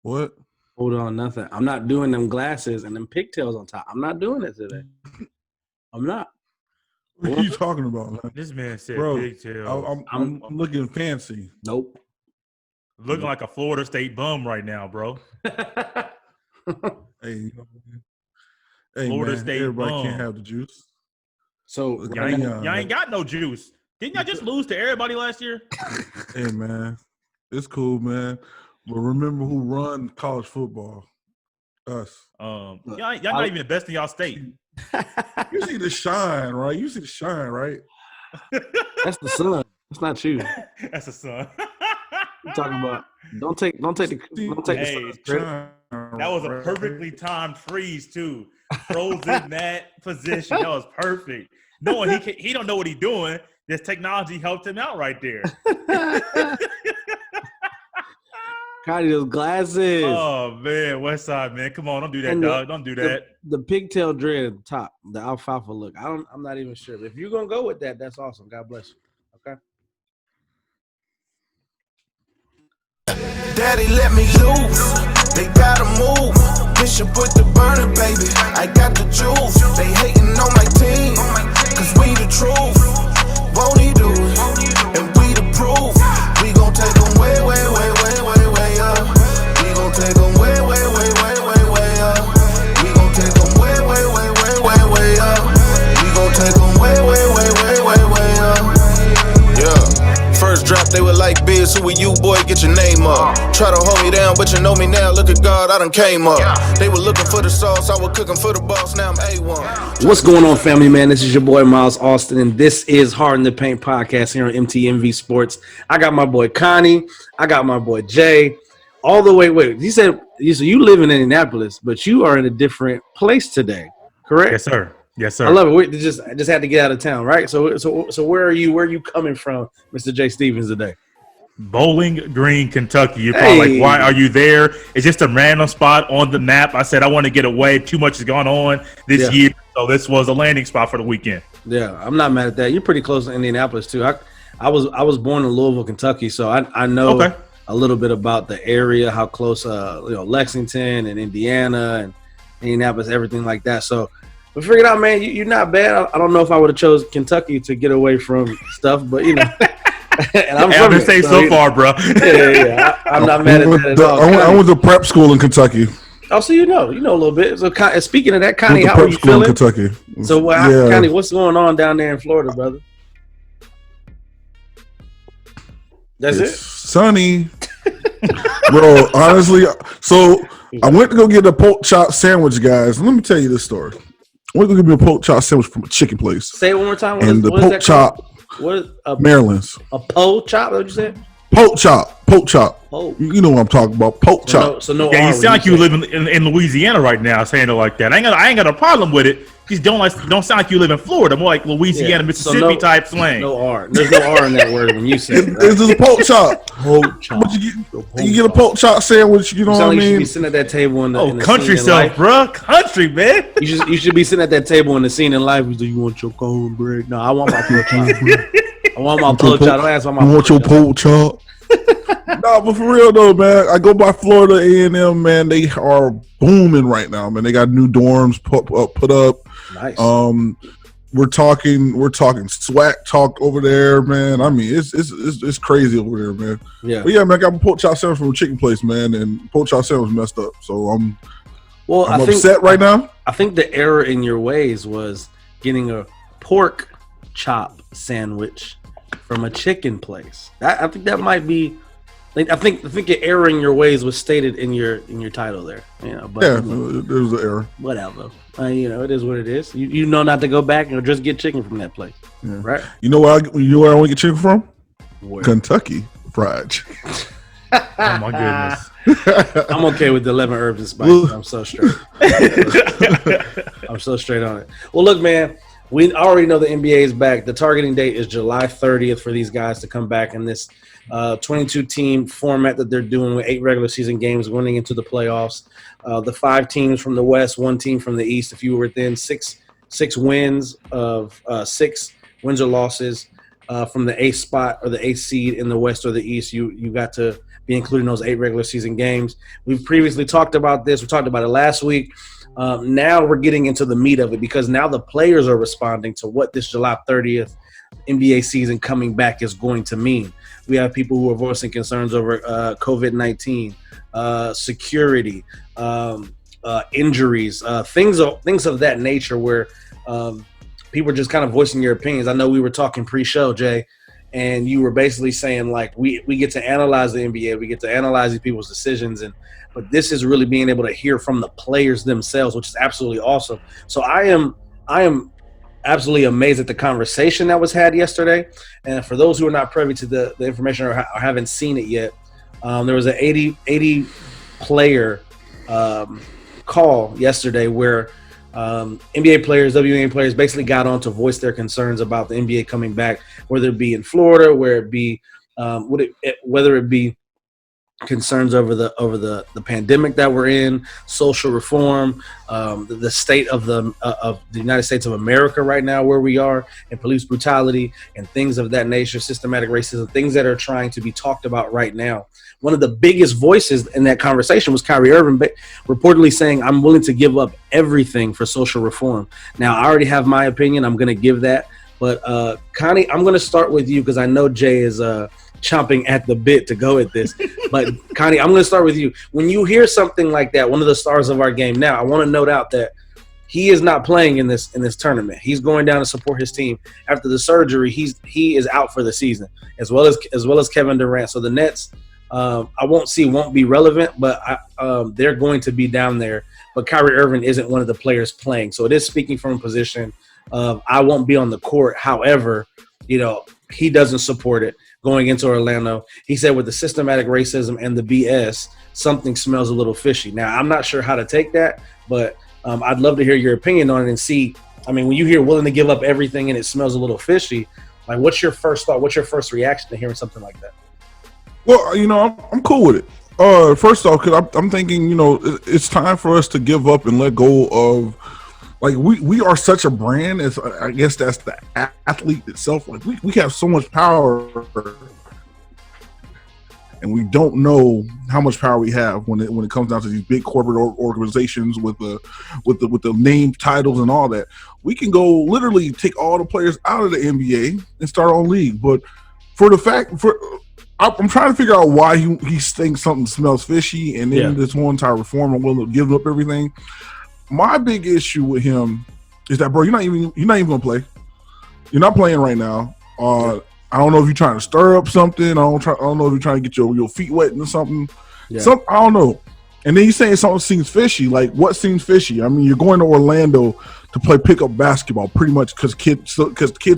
What? Hold on, nothing. I'm not doing them glasses and them pigtails on top. I'm not doing it today. I'm not. What are you talking about, man? This man said Bro, pigtails. I'm looking fancy. Nope. Looking like a Florida State bum right now, bro. Hey, Florida man, State everybody bum. can't have the juice. So y'all ain't got no juice. Didn't y'all just lose to everybody last year? Hey, man, it's cool, man. But remember who run college football? Us. Y'all not even the best in y'all state. You see the shine, right? You see the shine, right? That's the sun. It's not you. That's the sun. I'm talking about. Don't take the sun's credit. That was a perfectly timed freeze too. Frozen that position. That was perfect. Knowing he don't know what he's doing. This technology helped him out right there. Connie, those glasses. Oh man, West Side man, come on, don't do that, dog. Don't do that. The pigtail dread at the top, the alfalfa look. I'm not even sure. If you're gonna go with that, that's awesome. God bless you. Okay. Daddy, let me loose. They gotta move. Bishop with the burner, baby. I got the juice. They hating on my team, cause we the truth. Won't he do it? And we the proof. We gon' take them way, way, way, way, way, way up. We gon' take them way, way, way, way, way, way up. We gon' take them way, way, way, way, way, way up. We gon' take them way, way, way, way, way, way up. Yeah. First drop, they were like, Biz, who are you, boy, get your name up. Try to hold me down, but you know me now, look at God, I done came up. They were looking for the sauce, I was cooking for the boss, now I'm A1. What's going on, family, man? This is your boy, Miles Austin, and this is Hard in the Paint podcast here on MTMV Sports. I got my boy, Connie. I got my boy, Jay. All the way, wait, he said, so you live in Indianapolis, but you are in a different place today, correct? Yes, sir. Yes, sir. I love it. I just had to get out of town, right? So where are you? Where are you coming from, Mr. Jay Stevens, today? Bowling Green, Kentucky. You're probably like, why are you there? It's just a random spot on the map. I said I want to get away. Too much has gone on this year, so this was a landing spot for the weekend. Yeah, I'm not mad at that. You're pretty close to Indianapolis too. I was born in Louisville, Kentucky, so I know a little bit about the area, how close Lexington and Indiana and Indianapolis, everything like that. So we figured out, man, you're not bad. I don't know if I would have chose Kentucky to get away from stuff, but and I'm from it, so far, bro. Yeah. I'm not mad at that at all. I went to prep school in Kentucky. Oh, so you know a little bit. So speaking of that, Connie, how are you feeling? In Kentucky. So, Connie, what's going on down there in Florida, brother? That's it's sunny, bro. Honestly, so I went to go get a pork chop sandwich, guys. Let me tell you this story. I went to go get me a pork chop sandwich from a chicken place. Say it one more time. What pork chop. What is Maryland's? A pork chop? What you said? Pork chop. Oh. You know what I'm talking about. Pork chop. So no. Yeah, you sound like you live in Louisiana right now, saying it like that. I ain't got a problem with it. Just don't sound like you live in Florida. More like Louisiana, Mississippi type slang. No R. There's no R in that word when you say it. Right? It's just a pork chop. But you get a pork chop sandwich. You know what I mean? You should be sitting at that table in the country self, bro. Country, man. You should be sitting at that table in the scene in life. You want your cornbread? No, I want my pork chop. I want my pork chop. Don't ask for my. You want your pork chop? No, but for real though, man, I go by Florida A&M, man. They are booming right now, man. They got new dorms put up. Nice. We're talking SWAC talk over there, man. I mean, it's crazy over there, man. Yeah. But yeah, man, I got a pork chop sandwich from a chicken place, man, and pork chop sandwich messed up. So I'm upset right now. I think the error in your ways was getting a pork chop sandwich from a chicken place. I think that might be. I think your error in your ways was stated in your title there. But there was an error. Whatever. It is what it is. You know not to go back and just get chicken from that place, right? You know where I want to get chicken from? Where? Kentucky Fried Chicken. Oh my goodness. I'm okay with the 11 herbs and spices. I'm so straight. I'm so straight on it. Well, look, man. We already know the NBA is back. The targeting date is July 30th for these guys to come back in this 22-team format that they're doing with 8 regular season games running into the playoffs. The 5 teams from the West, 1 team from the East. If you were within six wins of 6 wins or losses from the 8th spot or the 8th seed in the West or the East, you got to be included in those 8 regular season games. We've previously talked about this. We talked about it last week. Now we're getting into the meat of it because now the players are responding to what this July 30th NBA season coming back is going to mean. We have people who are voicing concerns over COVID-19, security, injuries, things of that nature where people are just kind of voicing their opinions. I know we were talking pre-show, Jay, and you were basically saying like we get to analyze the NBA, we get to analyze these people's decisions, but this is really being able to hear from the players themselves, which is absolutely awesome. So I am absolutely amazed at the conversation that was had yesterday. And for those who are not privy to the information or haven't seen it yet, there was an 80 player call yesterday where NBA players, WNBA players basically got on to voice their concerns about the NBA coming back, whether it be in Florida, whether it be concerns over the pandemic that we're in, social reform, the state of the United States of America right now, where we are, and police brutality and things of that nature, systematic racism, things that are trying to be talked about right now. One of the biggest voices in that conversation was Kyrie Irving, reportedly saying, "I'm willing to give up everything for social reform." Now, I already have my opinion. I'm going to give that. But, Connie, I'm going to start with you because I know Jay is chomping at the bit to go at this. But, Connie, I'm going to start with you. When you hear something like that, one of the stars of our game now, I want to note out that he is not playing in this tournament. He's going down to support his team. After the surgery, he is out for the season, as well as Kevin Durant. So the Nets – won't be relevant, but they're going to be down there. But Kyrie Irving isn't one of the players playing. So it is speaking from a position of I won't be on the court. However, he doesn't support it going into Orlando. He said with the systematic racism and the BS, something smells a little fishy. Now, I'm not sure how to take that, but I'd love to hear your opinion on it and see. I mean, when you hear willing to give up everything and it smells a little fishy, like what's your first thought? What's your first reaction to hearing something like that? Well, I'm cool with it. First off, because I'm thinking, it's time for us to give up and let go of, like, we are such a brand. As I guess that's the athlete itself. Like, we have so much power, and we don't know how much power we have when it comes down to these big corporate organizations with the name titles and all that. We can go literally take all the players out of the NBA and start our own league, but I'm trying to figure out why he thinks something smells fishy, and then this whole entire reform and willing to give up everything. My big issue with him is that, bro, you're not even gonna play. You're not playing right now. I don't know if you're trying to stir up something. I don't know if you're trying to get your feet wet or something. Yeah. I don't know. And then you're saying something seems fishy. Like, what seems fishy? I mean, you're going to Orlando to play pickup basketball, pretty much because kids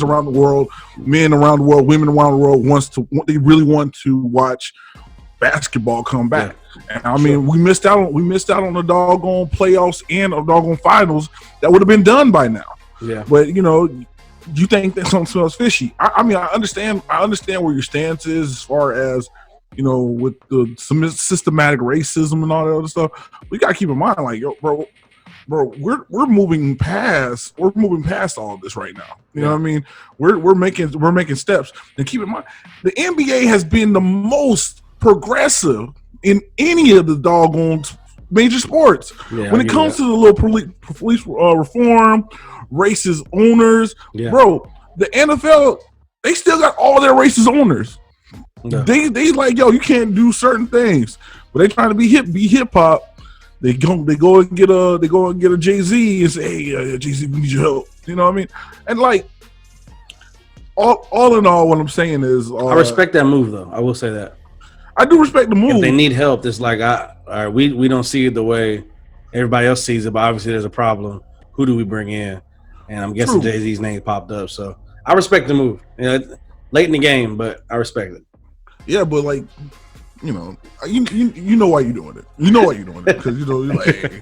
around the world, men around the world, women around the world they really want to watch basketball come back. Yeah. And I mean, we missed out on the doggone playoffs and a doggone finals that would have been done by now. Yeah. But you think that something smells fishy? I mean, I understand where your stance is as far as with the systematic racism and all that other stuff. We gotta keep in mind, like, bro, we're moving past all of this right now. You know what I mean? We're making steps. And keep in mind, the NBA has been the most progressive in any of the doggone major sports. Yeah, when it comes to the little police reform, racist owners, bro, the NFL, they still got all their racist owners. Yeah. They like, yo, you can't do certain things, but they trying to be hip hop. They go and get a Jay-Z and say, hey, Jay-Z, we need your help. You know what I mean? And like, all in all, what I'm saying is, I respect that move, though. I will say that I do respect the move. If they need help, it's like, all right, we don't see it the way everybody else sees it, but obviously there's a problem. Who do we bring in? And I'm guessing Jay-Z's name popped up, so I respect the move. Late in the game, but I respect it. Yeah, but like, you know why you're doing it. You know why you're doing it because you're like. Hey.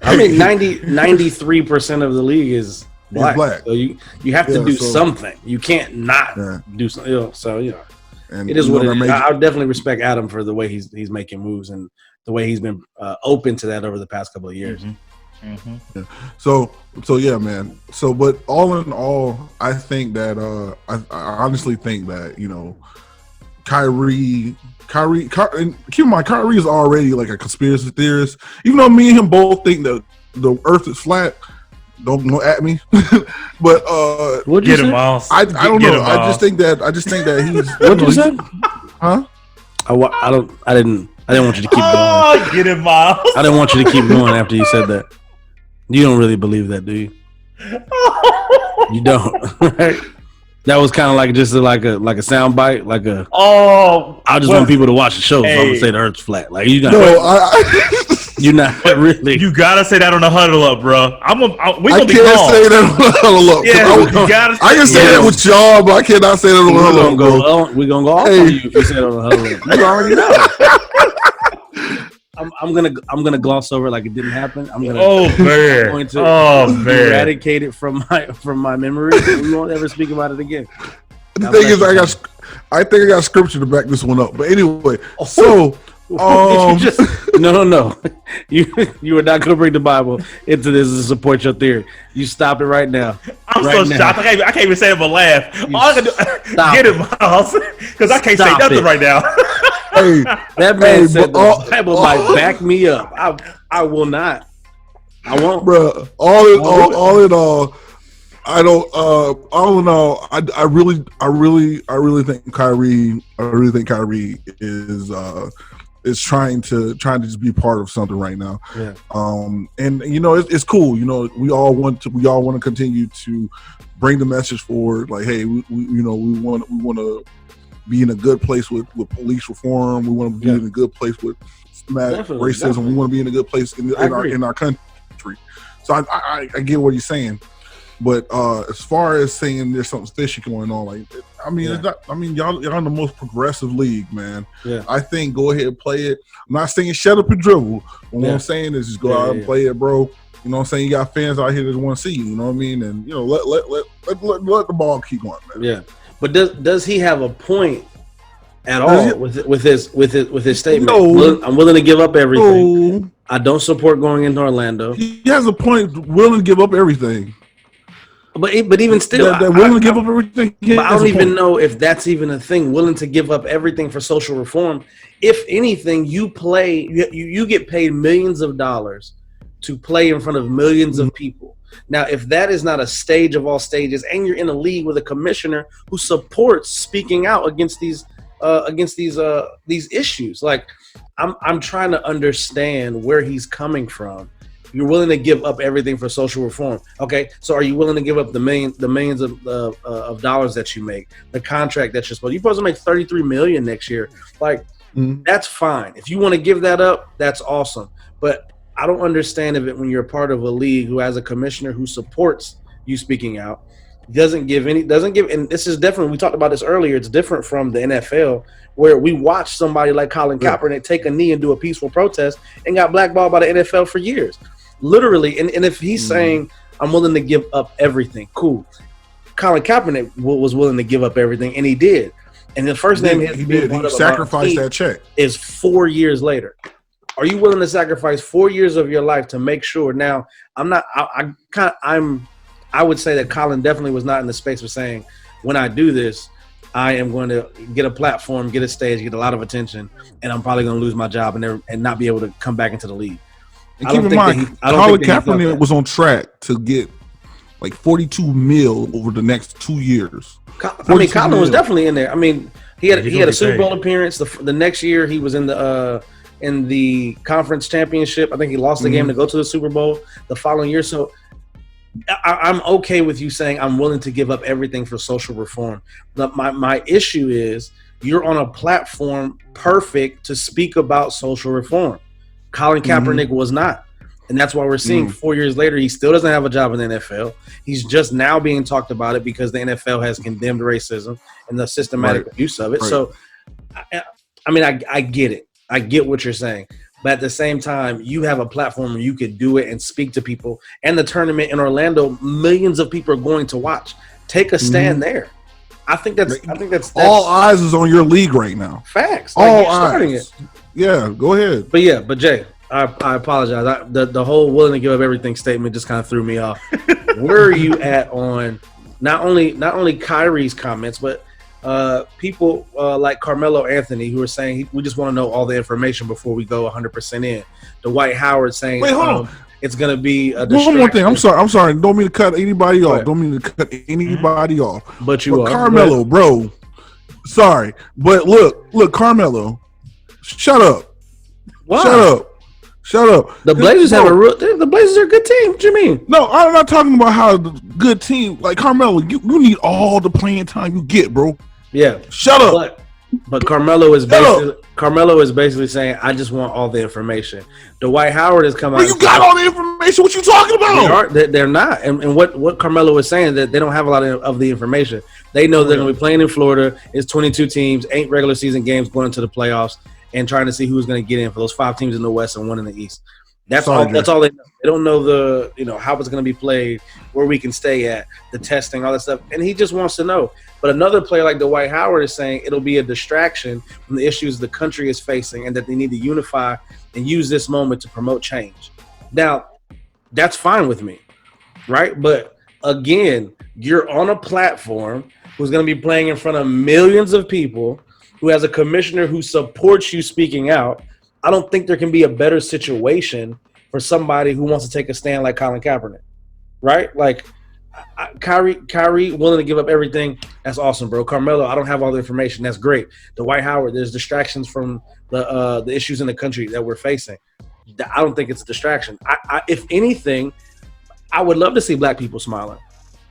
I mean, 93% of the league is black. So you have to do something. You can't not do something. So and it is what it is. I definitely respect Adam for the way he's making moves and the way he's been open to that over the past couple of years. Mm-hmm. Mm-hmm. Yeah. So yeah, man. So, but all in all, I think that I honestly think that Kyrie, and keep in mind, Kyrie is already like a conspiracy theorist. Even though me and him both think that the Earth is flat. Don't at me, but what get him, Miles? I don't know. I just think that he's. What you said? Huh? I didn't want you to keep going. Oh, get him, Miles. I didn't want you to keep going after you said that. You don't really believe that, do you? You don't, right? That was kind of like just like a sound bite, like a. Oh, I just want people to watch the show, so I'm gonna say the Earth's flat. Like you got. No, you're not really. You gotta say that on the huddle up, bro. We gonna be can't calm. say that on the huddle up. Yeah, I can say that with y'all, but I cannot say that on the huddle up. We're gonna go off on you if you say it on the huddle up. You already know. I'm gonna gloss over it like it didn't happen. I'm going to eradicate it from my memory. We won't ever speak about it again. The thing is, I think I got scripture to back this one up. But anyway, so. No. You are not going to bring the Bible into this to support your theory. You stop it right now. I'm so shocked. I can't even say it but laugh. All I can do, get it, Miles, because I can't say nothing right now. Hey, that man said the Bible might back me up. I will not. I won't, bro. All in all, I don't. All in all, I really think Kyrie. I really think Kyrie is trying to just be part of something right now. Yeah. And it's cool. We all want to continue to bring the message forward. Like, hey, we want to be in a good place with police reform. We want to be in a good place with racism. Definitely. We want to be in a good place in our country. So I get what he's saying. But as far as saying there's something fishy going on, it's not, y'all in the most progressive league, man. Yeah. I think go ahead and play it. I'm not saying shut up and dribble. What I'm saying is just go out and play it, bro. You know what I'm saying? You got fans out here that want to see you. You know what I mean? And let the ball keep going, man. Yeah. But does he have a point at all with his statement? No. I'm willing to give up everything. No. I don't support going into Orlando. He has a point. Willing to give up everything. But even still, they're willing to give up everything. But I don't even know if that's even a thing. Willing to give up everything for social reform. If anything, you get paid millions of dollars to play in front of millions of people. Now, if that is not a stage of all stages, and you're in a league with a commissioner who supports speaking out against these issues, like I'm trying to understand where he's coming from. You're willing to give up everything for social reform. Okay, so are you willing to give up the millions of dollars that you make, the contract that you're supposed to make $33 million next year? Like, that's fine. If you want to give that up, that's awesome. But I don't understand when you're a part of a league who has a commissioner who supports you speaking out, doesn't give, and this is different. We talked about this earlier. It's different from the NFL, where we watched somebody like Colin Kaepernick take a knee and do a peaceful protest and got blackballed by the NFL for years. Literally, and if he's saying I'm willing to give up everything, cool. Colin Kaepernick was willing to give up everything, and he did. And the first name he did. He sacrificed that check. Is 4 years later. Are you willing to sacrifice 4 years of your life to make sure? Now, I'm not. I would say that Colin definitely was not in the space of saying, when I do this, I am going to get a platform, get a stage, get a lot of attention, and I'm probably going to lose my job and not be able to come back into the league. And keep in mind, Colin Kaepernick was on track to get like $42 million over the next 2 years. Colin was definitely in there. I mean, he had a Super Bowl appearance. The next year, he was in the conference championship. I think he lost the game to go to the Super Bowl the following year. So I'm okay with you saying I'm willing to give up everything for social reform. But my issue is you're on a platform perfect to speak about social reform. Colin Kaepernick was not. And that's why we're seeing 4 years later, he still doesn't have a job in the NFL. He's just now being talked about it because the NFL has condemned racism and the systematic abuse of it. Right. So, I get it. I get what you're saying. But at the same time, you have a platform where you could do it and speak to people. And the tournament in Orlando, millions of people are going to watch. Take a stand there. I think that's all eyes is on your league right now. Facts. All eyes. Yeah, go ahead. But Jay, I apologize. The whole willing to give up everything statement just kind of threw me off. Where are you at on not only Kyrie's comments, but people like Carmelo Anthony who are saying we just want to know all the information before we go 100% in. Dwight Howard saying it's going to be a distraction. One more thing. I'm sorry. Don't mean to cut anybody off. But you are. Carmelo, bro. Sorry. But look, Carmelo. Shut up. Why? Shut up. The Blazers the Blazers are a good team. What you mean? No, I'm not talking about how the good team. Like Carmelo, you need all the playing time you get, bro. Yeah. Shut up. But Carmelo is basically saying, I just want all the information. Dwight Howard has come out. You got all the information. What you talking about? They're not. And what Carmelo is saying, that they don't have a lot of the information. They know they're going to be playing in Florida. It's 22 teams, 8 regular season games going into the playoffs, and trying to see who's going to get in for those 5 teams in the West and 1 in the East. That's all they know. They don't know how it's going to be played, where we can stay at, the testing, all that stuff. And he just wants to know. But another player like Dwight Howard is saying it'll be a distraction from the issues the country is facing and that they need to unify and use this moment to promote change. Now, that's fine with me, right? But again, you're on a platform who's going to be playing in front of millions of people, who has a commissioner who supports you speaking out. I don't think there can be a better situation for somebody who wants to take a stand like Colin Kaepernick, right? Like Kyrie willing to give up everything. That's awesome, bro. Carmelo, I don't have all the information. That's great. Dwight Howard, there's distractions from the issues in the country that we're facing. I don't think it's a distraction. If anything, I would love to see black people smiling,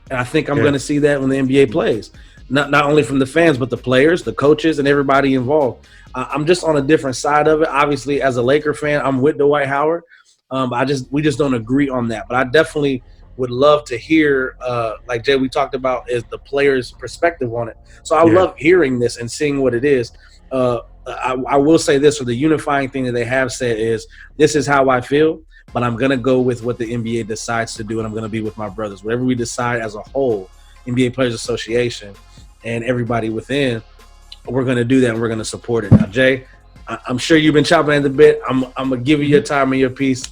and I think I'm going to see that when the NBA plays. Not only from the fans, but the players, the coaches, and everybody involved. I'm just on a different side of it. Obviously, as a Laker fan, I'm with Dwight Howard. We just don't agree on that. But I definitely would love to hear, like Jay, we talked about, is the players' perspective on it. So I love hearing this and seeing what it is. I will say this, or the unifying thing that they have said is, this is how I feel, but I'm going to go with what the NBA decides to do, and I'm going to be with my brothers. Whatever we decide as a whole, NBA Players Association, and everybody within, we're going to do that, and we're going to support it. Now, Jay, I'm sure you've been chopping at the bit. I'm going to give you your time and your piece.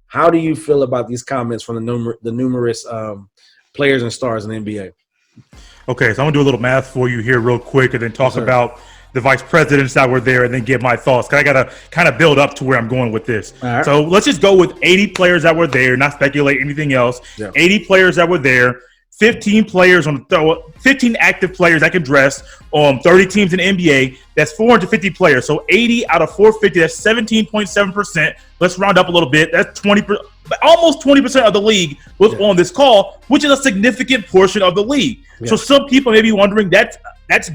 How do you feel about these comments from the numerous players and stars in the NBA? Okay, so I'm going to do a little math for you here real quick and then talk about the vice presidents that were there and then give my thoughts. I got to kind of build up to where I'm going with this. Right. So let's just go with 80 players that were there, not speculate anything else. Yeah. 80 players that were there. 15 players 15 active players that can dress on 30 teams in the NBA. That's 450 players. So 80 out of 450, that's 17.7%. Let's round up a little bit. That's almost 20% of the league was on this call, which is a significant portion of the league. Yeah. So some people may be wondering, that's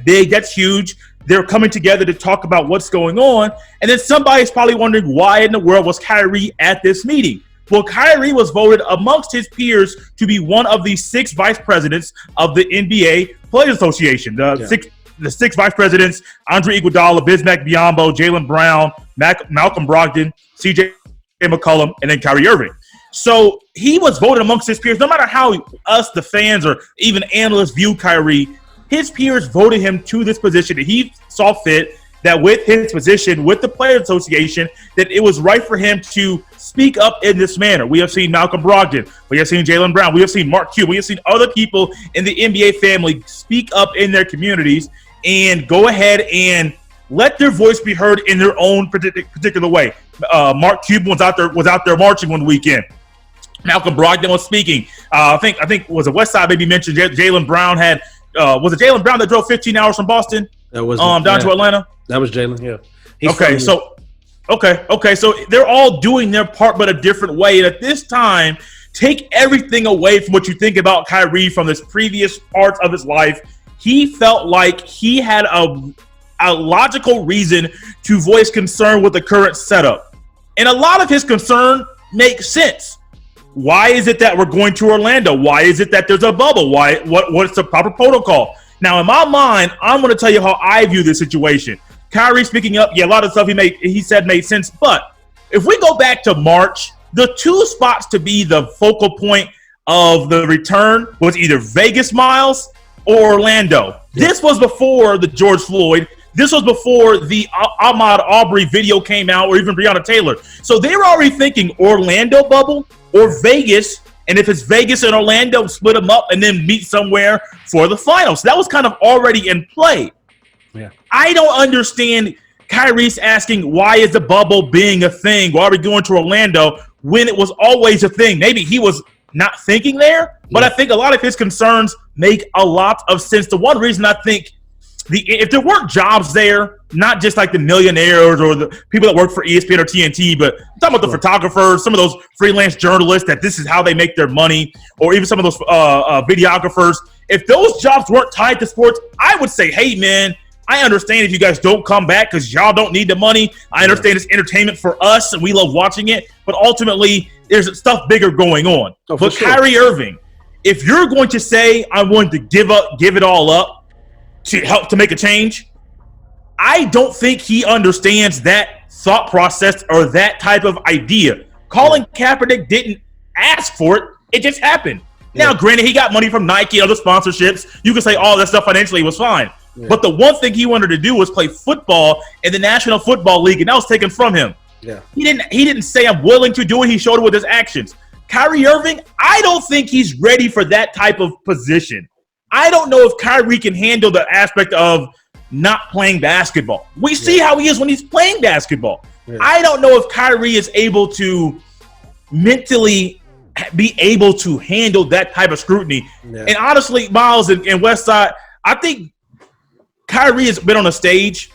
big, that's huge. They're coming together to talk about what's going on. And then somebody's probably wondering, why in the world was Kyrie at this meeting? Well, Kyrie was voted amongst his peers to be one of the 6 vice presidents of the NBA Players Association. The six vice presidents: Andre Iguodala, Bismack Biyombo, Jaylen Brown, Malcolm Brogdon, CJ McCollum, and then Kyrie Irving. So he was voted amongst his peers. No matter how us, the fans, or even analysts view Kyrie, his peers voted him to this position that he saw fit, that with his position with the Players Association, that it was right for him to speak up in this manner. We have seen Malcolm Brogdon. We have seen Jaylen Brown. We have seen Mark Cuban. We have seen other people in the NBA family speak up in their communities and go ahead and let their voice be heard in their own particular way. Mark Cuban was out there marching one weekend. Malcolm Brogdon was speaking. I think was it West Side maybe mentioned Jaylen Brown had was it Jaylen Brown that drove 15 hours from Boston? That was down to Atlanta. That was Jaylen. Yeah. Okay. So they're all doing their part, but a different way. And at this time, take everything away from what you think about Kyrie from this previous parts of his life. He felt like he had a logical reason to voice concern with the current setup, and a lot of his concern makes sense. Why is it that we're going to Orlando? Why is it that there's a bubble? What's the proper protocol? Now, in my mind, I'm going to tell you how I view this situation. Kyrie speaking up, a lot of stuff he said made sense. But if we go back to March, the 2 spots to be the focal point of the return was either Vegas, Miles, or Orlando. Yeah. This was before the George Floyd. This was before the Ahmaud Arbery video came out, or even Breonna Taylor. So they were already thinking Orlando bubble or Vegas. And if it's Vegas and Orlando, split them up and then meet somewhere for the finals. So that was kind of already in play. Yeah. I don't understand Kyrie's asking, why is the bubble being a thing? Why are we going to Orlando when it was always a thing? Maybe he was not thinking there, but I think a lot of his concerns make a lot of sense. The one reason I think if there weren't jobs there, not just like the millionaires or the people that work for ESPN or TNT, but I'm talking about the photographers, some of those freelance journalists that this is how they make their money, or even some of those videographers. If those jobs weren't tied to sports, I would say, hey, man, I understand if you guys don't come back because y'all don't need the money. I understand it's entertainment for us and we love watching it, but ultimately there's stuff bigger going on. But sure. Kyrie Irving, if you're going to say I'm going to give it all up to help to make a change, I don't think he understands that thought process or that type of idea. Colin Kaepernick didn't ask for it. It just happened. Now, granted, he got money from Nike and other sponsorships. You can say all that stuff financially was fine. Yeah. But the one thing he wanted to do was play football in the National Football League, and that was taken from him. Yeah. He didn't say, I'm willing to do it. He showed it with his actions. Kyrie Irving, I don't think he's ready for that type of position. I don't know if Kyrie can handle the aspect of not playing basketball. We see how he is when he's playing basketball. Yeah. I don't know if Kyrie is able to mentally be able to handle that type of scrutiny. Yeah. And honestly, Miles and Westside, I think Kyrie has been on a stage.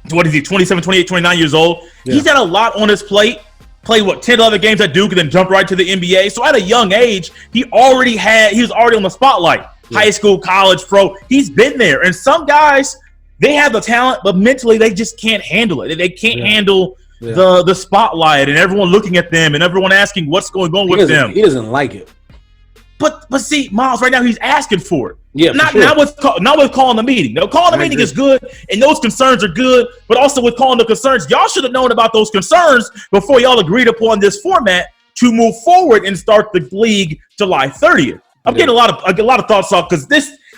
What is he, 27, 28, 29 years old? Yeah. He's had a lot on his plate. Played, 10 other games at Duke and then jumped right to the NBA. So at a young age, he was already on the spotlight. Yeah. High school, college, pro. He's been there. And some guys, they have the talent, but mentally they just can't handle it. They can't handle the spotlight and everyone looking at them and everyone asking what's going on with them. He doesn't like it. But see, Miles, right now he's asking for it. Yeah, not with calling the meeting. No, calling the meeting is good, and those concerns are good. But also with calling the concerns, y'all should have known about those concerns before y'all agreed upon this format to move forward and start the league July 30th. I'm getting a lot of thoughts off because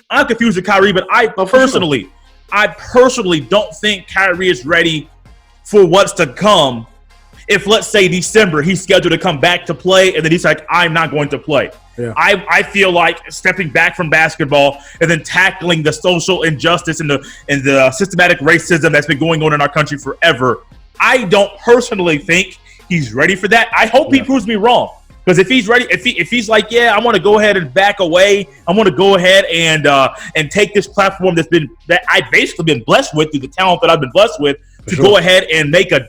I'm confused with Kyrie, but I personally don't think Kyrie is ready for what's to come. If, let's say, December, he's scheduled to come back to play, and then he's like, I'm not going to play. Yeah. I feel like stepping back from basketball and then tackling the social injustice and the systematic racism that's been going on in our country forever. I don't personally think he's ready for that. I hope he proves me wrong. Because if he's ready, if he's like, yeah, I want to go ahead and back away, I want to go ahead and take this platform that I've basically been blessed with through the talent that I've been blessed with go ahead and make a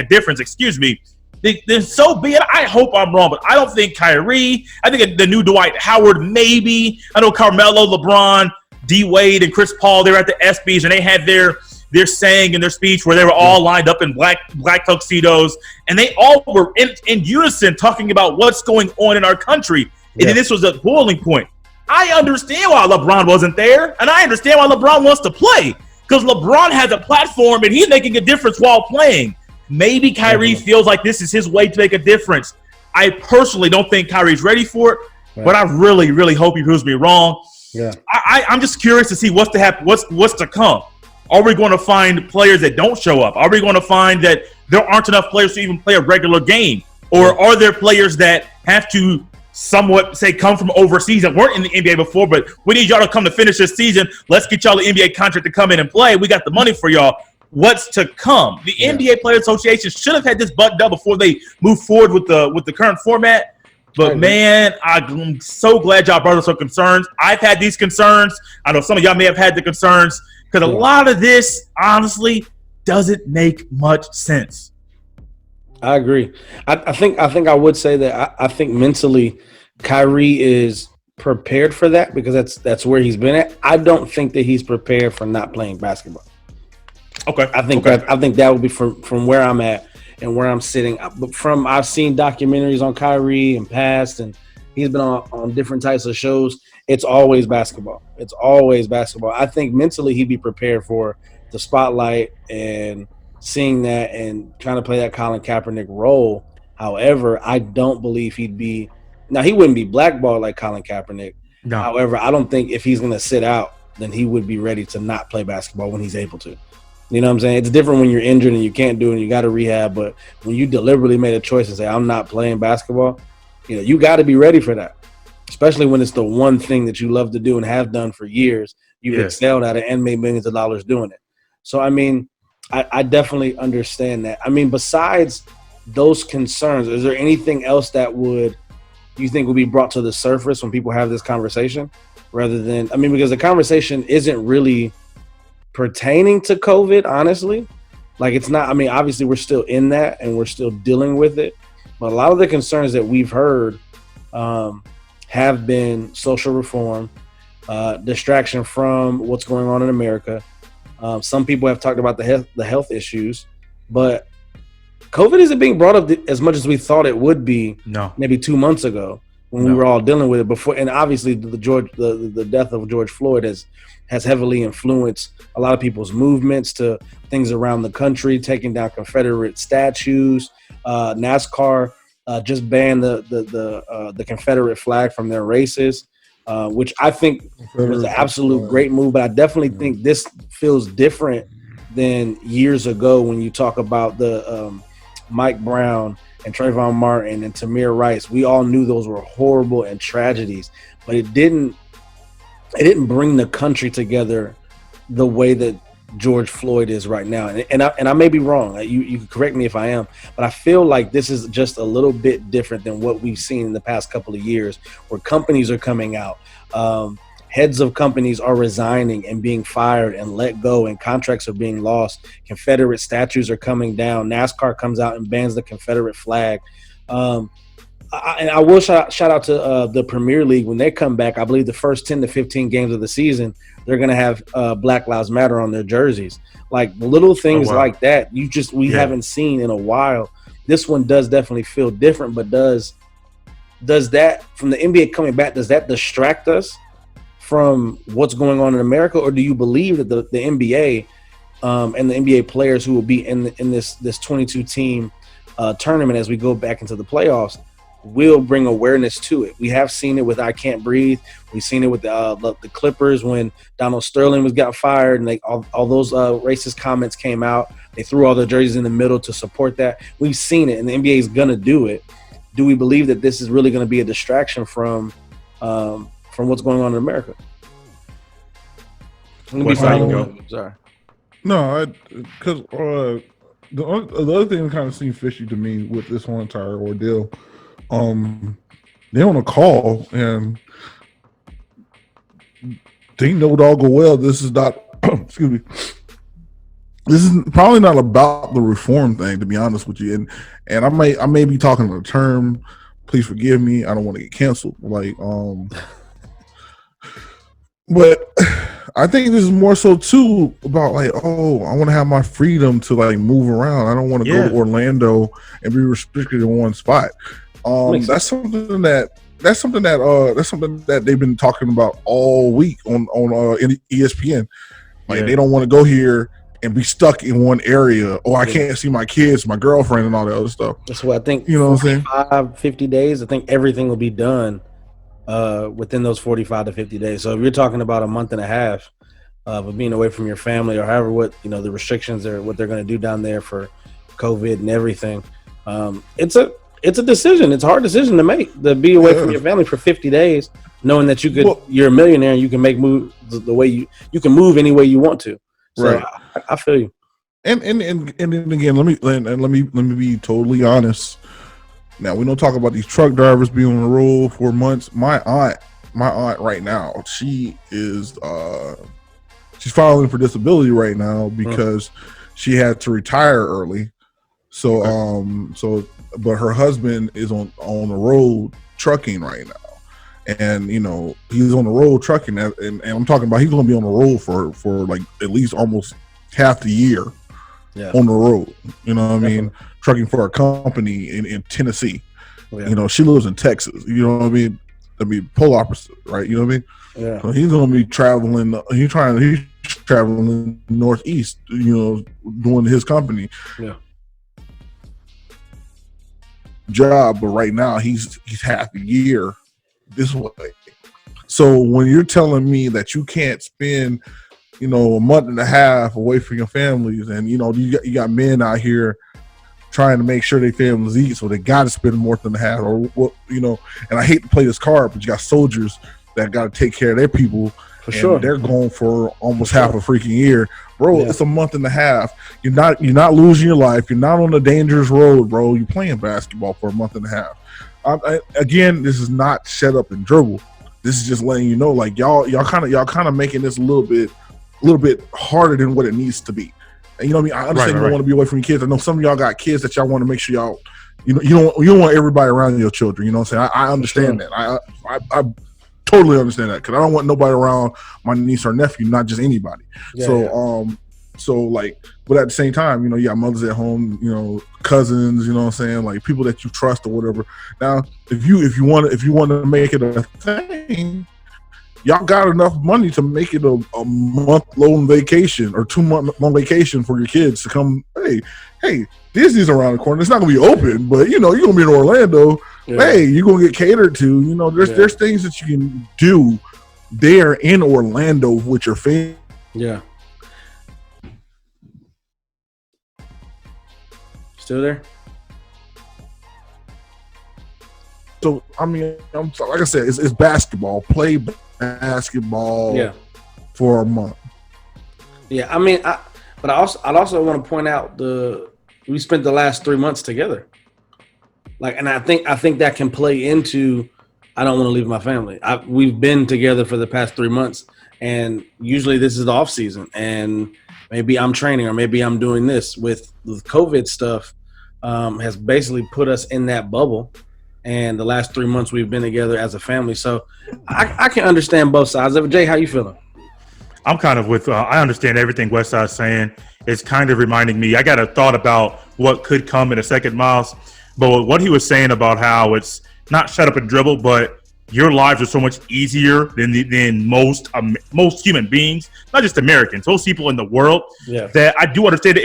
difference. Excuse me. Then so be it. I hope I'm wrong, but I don't think Kyrie. I think the new Dwight Howard, maybe. I know Carmelo, LeBron, D Wade, and Chris Paul. They were at the ESPYs and they had their saying in their speech where they were all lined up in black tuxedos, and they all were in unison talking about what's going on in our country. And then this was a boiling point. I understand why LeBron wasn't there, and I understand why LeBron wants to play because LeBron has a platform and he's making a difference while playing. Maybe Kyrie feels like this is his way to make a difference. I personally don't think Kyrie's ready for it, but I really, really hope he proves me wrong. Yeah, I'm just curious to see what's to happen, what's to come. Are we going to find players that don't show up? Are we going to find that there aren't enough players to even play a regular game? Or are there players that have to somewhat say come from overseas that weren't in the NBA before, but we need y'all to come to finish this season. Let's get y'all the NBA contract to come in and play. We got the money for y'all. What's to come? The NBA Player Association should have had this buttoned up before they move forward with the current format. But, man, I'm so glad y'all brought us some concerns. I've had these concerns. I know some of y'all may have had the concerns because a lot of this, honestly, doesn't make much sense. I agree. I think I would say that I think mentally Kyrie is prepared for that because that's where he's been at. I don't think that he's prepared for not playing basketball. Okay. I think that would be from where I'm at and where I'm sitting. I've seen documentaries on Kyrie and past, and he's been on different types of shows. It's always basketball. It's always basketball. I think mentally he'd be prepared for the spotlight and seeing that and trying to play that Colin Kaepernick role. However, I don't believe he wouldn't be blackballed like Colin Kaepernick. No. However, I don't think if he's going to sit out, then he would be ready to not play basketball when he's able to. You know what I'm saying? It's different when you're injured and you can't do it and you got to rehab. But when you deliberately made a choice and say, I'm not playing basketball, you got to be ready for that, especially when it's the one thing that you love to do and have done for years you've excelled at it and made millions of dollars doing it. So, I mean, I definitely understand that. I mean, besides those concerns, is there anything else that you think would be brought to the surface when people have this conversation rather than, I mean, because the conversation isn't really pertaining to COVID, honestly. Like, it's not, I mean, obviously we're still in that and we're still dealing with it, but a lot of the concerns that we've heard have been social reform, distraction from what's going on in America. Some people have talked about the health issues, but COVID isn't being brought up as much as we thought it would be. No, maybe 2 months ago when we were all dealing with it before. And obviously the death of George Floyd has heavily influenced a lot of people's movements to things around the country, taking down Confederate statues. NASCAR just banned the Confederate flag from their races, which I think was an absolute great move. But I definitely think this feels different than years ago when you talk about the Mike Brown and Trayvon Martin and Tamir Rice. We all knew those were horrible and tragedies, but it didn't bring the country together the way that George Floyd is right now. And I may be wrong. You can correct me if I am, but I feel like this is just a little bit different than what we've seen in the past couple of years, where companies are coming out. Heads of companies are resigning and being fired and let go, and contracts are being lost. Confederate statues are coming down. NASCAR comes out and bans the Confederate flag. And I will shout out to the Premier League. When they come back, I believe the first 10 to 15 games of the season, they're going to have Black Lives Matter on their jerseys. Like little things like that, we haven't seen in a while. This one does definitely feel different, but does that, from the NBA coming back, does that distract us from what's going on in America? Or do you believe that the NBA and the NBA players who will be in this 22 team tournament as we go back into the playoffs will bring awareness to it? We have seen it with I Can't Breathe. We've seen it with the Clippers when Donald Sterling got fired, and all those racist comments came out. They threw all their jerseys in the middle to support that. We've seen it, and the NBA is going to do it. Do we believe that this is really going to be a distraction from what's going on in America? Sorry. No, because the other thing that kind of seemed fishy to me with this whole entire ordeal, they on a call and they know doggone well this is not excuse me, this is probably not about the reform thing, to be honest with you. And I may be talking a term, please forgive me, I don't want to get canceled, but I think this is more so too about I want to have my freedom to move around. I don't want to go to Orlando and be restricted in one spot. That's something that they've been talking about all week on ESPN. They don't want to go here and be stuck in one area. I can't see my kids, my girlfriend, and all that other stuff. That's what I think. You know what I'm saying? 50 days. I think everything will be done within those 45 to 50 days. So if you're talking about a month and a half of being away from your family, or however the restrictions are, what they're going to do down there for COVID and everything, it's a decision. It's a hard decision to make, to be away from your family for 50 days, knowing that you're a millionaire and you can make move the way you can move any way you want to. So right. I feel you. And then again, let me be totally honest. Now, we don't talk about these truck drivers being on the road for months. My aunt right now, she's filing for disability right now because she had to retire early. So but her husband is on the road trucking right now, and he's on the road trucking, and I'm talking about he's going to be on the road for at least almost half the year. Yeah. On the road, you know what I mean? Trucking for a company in Tennessee. Yeah. She lives in Texas. You know what I mean? Polar opposite, right? You know what I mean? Yeah. So he's gonna be traveling. He's traveling northeast. Doing his company. Yeah. Job, but right now he's half a year this way. So when you're telling me that you can't spend a month and a half away from your families, and you got men out here trying to make sure their families eat, so they got to spend more than a half, or and I hate to play this card, but you got soldiers that got to take care of their people For sure. They're going for almost half a freaking year. Bro, it's a month and a half. You're not losing your life. You're not on a dangerous road, bro. You're playing basketball for a month and a half. Again, this is not shut up and dribble. This is just letting you know, like y'all kind of making this a little bit harder than what it needs to be. And you know what I mean? I understand you don't want to be away from your kids. I know some of y'all got kids that y'all want to make sure y'all, you don't want everybody around your children. You know what I'm saying? I understand that. I totally understand that because I don't want nobody around my niece or nephew, not just anybody. But at the same time, you got mothers at home, cousins, you know what I'm saying, like people that you trust or whatever. Now, if you want to make it a thing, y'all got enough money to make it a month-long vacation or 2-month-long vacation for your kids to come. Hey, Disney's around the corner. It's not gonna be open, but you're gonna be in Orlando. Yeah. Hey, you're gonna get catered to. There's things that you can do there in Orlando with your family. Yeah. Still there? So I mean, like I said, it's basketball. Play basketball. For a month. Yeah, I mean, I'd also want to point out we spent the last 3 months together. And I think that can play into I don't want to leave my family. We've been together for the past 3 months, and usually this is the off season, and maybe I'm training or maybe I'm doing this with COVID stuff has basically put us in that bubble. And the last 3 months we've been together as a family, so I can understand both sides of it. Jay, how you feeling? I'm kind of with. I understand everything Westside's saying. It's kind of reminding me. I got a thought about what could come in a second, Miles. But what he was saying about how it's not shut up and dribble, but your lives are so much easier than most human beings, not just Americans, most people in the world. Yeah. That I do understand.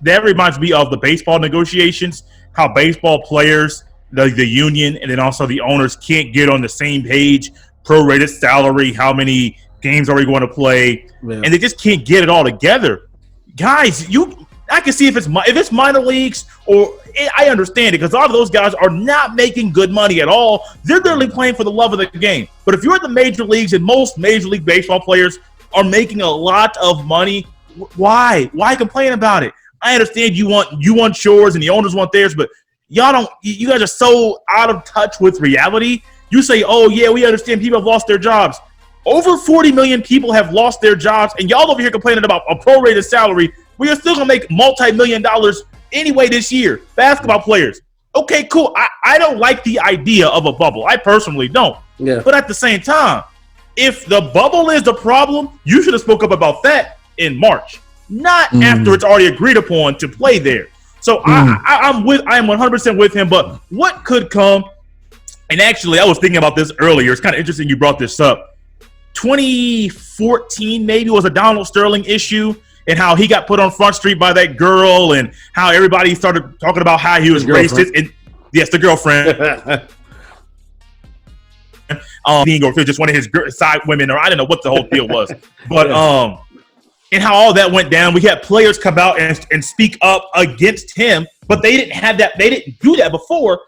That reminds me of the baseball negotiations. How baseball players, the union, and then also the owners can't get on the same page. Prorated salary, how many games are we going to play, and they just can't get it all together. Guys, I can see if it's minor leagues I understand it because a lot of those guys are not making good money at all. They're literally playing for the love of the game. But if you're in the major leagues and most Major League Baseball players are making a lot of money, why complain about it? I understand you want yours and the owners want theirs, but y'all don't. You guys are so out of touch with reality. You say, "Oh yeah, we understand people have lost their jobs." Over 40 million people have lost their jobs, and y'all over here complaining about a prorated salary. We are still gonna make multi-million dollars anyway this year. Basketball players. Okay, cool. I don't like the idea of a bubble. I personally don't. Yeah. But at the same time, if the bubble is the problem, you should have spoke up about that in March, not after it's already agreed upon to play there. So I am 100% with him. But what could come? And actually, I was thinking about this earlier. It's kind of interesting you brought this up. 2014 maybe was a Donald Sterling issue and how he got put on Front Street by that girl and how everybody started talking about how he was racist. And yes, the girlfriend. Or just one of his side women, or I don't know what the whole deal was. But and how all that went down. We had players come out and speak up against him, but they didn't have that. They didn't do that before.